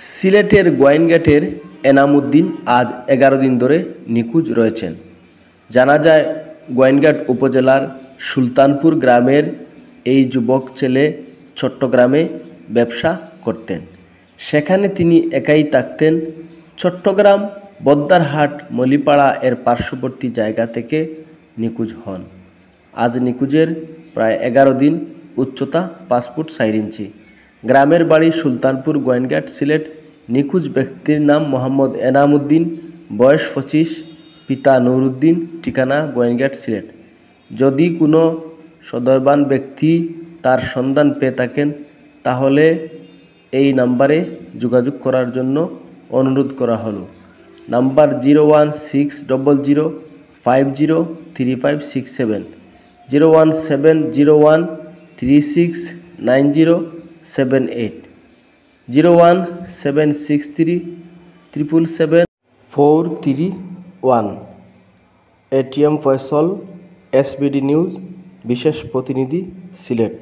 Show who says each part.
Speaker 1: সিলেটের গোয়াইনঘাটের এনাম উদ্দিন আজ 11 দিন ধরে নিখোঁজ রয়েছেন। জানা যায়, গোয়াইনঘাট উপজেলার সুলতানপুর গ্রামের এই যুবক ছেলে চট্টগ্রামে ব্যবসা করতেন। সেখানে তিনি একাই থাকতেন। চট্টগ্রাম বদ্দারহাট মলিপাড়া এর পার্শ্ববর্তী জায়গা থেকে নিখোঁজ হন। আজ নিখোঁজের প্রায় 11 দিন। উচ্চতা 5 ফুট 4 ইঞ্চি। গ্রামের বাড়ি সুলতানপুর, গোয়াইনঘাট, সিলেট। নিখোঁজ ব্যক্তির নাম মোহাম্মদ এনাম উদ্দিন, বয়স 25, পিতা নূর উদ্দিন, ঠিকানা গোয়াইনঘাট, সিলেট। যদি কোনো সদয়বান ব্যক্তি তার সন্ধান পেয়ে থাকেন তাহলে এই নাম্বারে যোগাযোগ করার জন্য অনুরোধ করা হলো। Number 01600503567, 01701369078, 01763777431। ATM Faisal, SBD news, বিশেষ প্রতিনিধি, সিলেট।